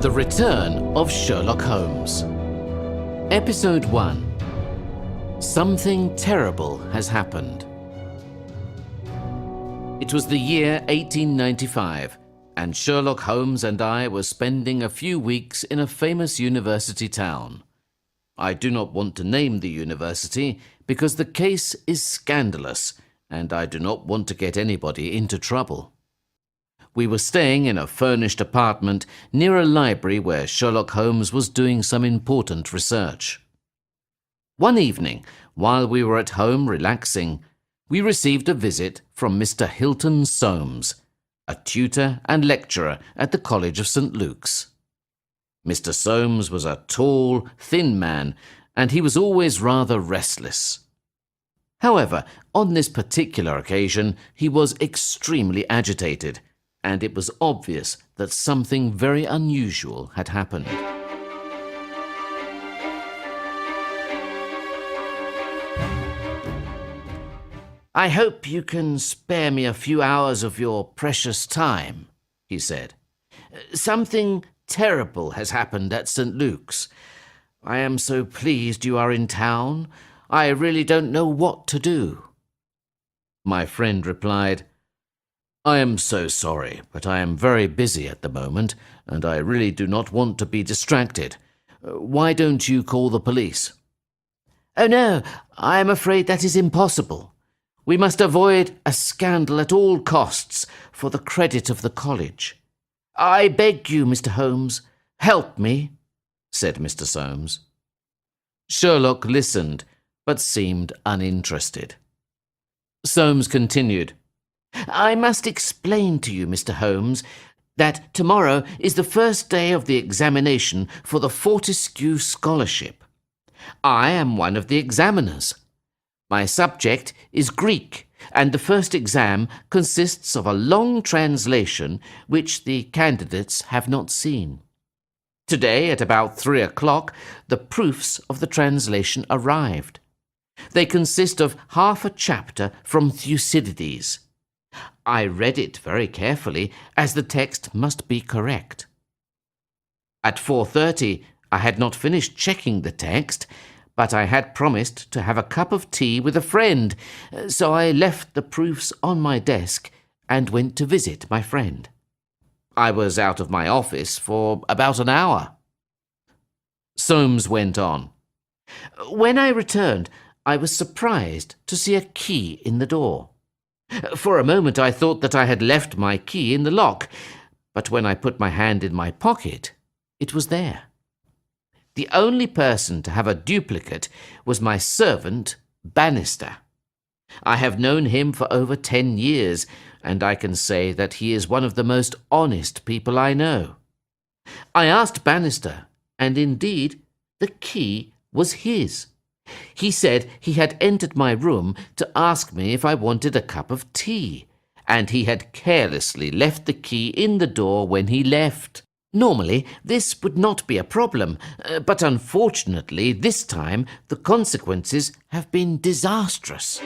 The Return of Sherlock Holmes. Episode 1. Something terrible has happened. It was the year 1895, and Sherlock Holmes and I were spending a few weeks in a famous university town. I do not want to name the university because the case is scandalous, and I do not want to get anybody into trouble. We were staying in a furnished apartment near a library where Sherlock Holmes was doing some important research. One evening, while we were at home relaxing, we received a visit from Mr. Hilton Soames, a tutor and lecturer at the College of St. Luke's. Mr. Soames was a tall, thin man, and he was always rather restless. However, on this particular occasion, he was extremely agitated, and it was obvious that something very unusual had happened. "I hope you can spare me a few hours of your precious time," he said. "Something terrible has happened at St. Luke's. I am so pleased you are in town. I really don't know what to do." My friend replied, "I am so sorry, but I am very busy at the moment, and I really do not want to be distracted. Why don't you call the police?" "Oh no, I am afraid that is impossible. We must avoid a scandal at all costs for the credit of the college. I beg you, Mr. Holmes, help me," said Mr. Soames. Sherlock listened, but seemed uninterested. Soames continued, "I must explain to you, Mr. Holmes, that tomorrow is the first day of the examination for the Fortescue Scholarship. I am one of the examiners. My subject is Greek, and the first exam consists of a long translation which the candidates have not seen. Today, at about 3 o'clock, the proofs of the translation arrived. They consist of half a chapter from Thucydides. I read it very carefully, as the text must be correct. At 4:30, I had not finished checking the text, but I had promised to have a cup of tea with a friend, so I left the proofs on my desk and went to visit my friend. I was out of my office for about an hour." Soames went on. "When I returned, I was surprised to see a key in the door. For a moment I thought that I had left my key in the lock, but when I put my hand in my pocket, it was there. The only person to have a duplicate was my servant, Bannister. I have known him for over 10 years, and I can say that he is one of the most honest people I know. I asked Bannister, and indeed the key was his. He said he had entered my room to ask me if I wanted a cup of tea, and he had carelessly left the key in the door when he left. Normally, this would not be a problem, but unfortunately, this time the consequences have been disastrous."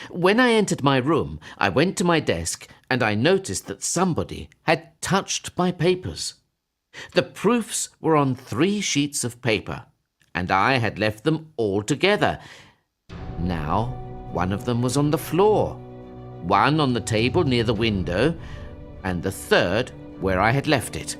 When I entered my room, I went to my desk and I noticed that somebody had touched my papers. The proofs were on 3 sheets of paper, and I had left them all together. Now, one of them was on the floor, one on the table near the window, and the third where I had left it.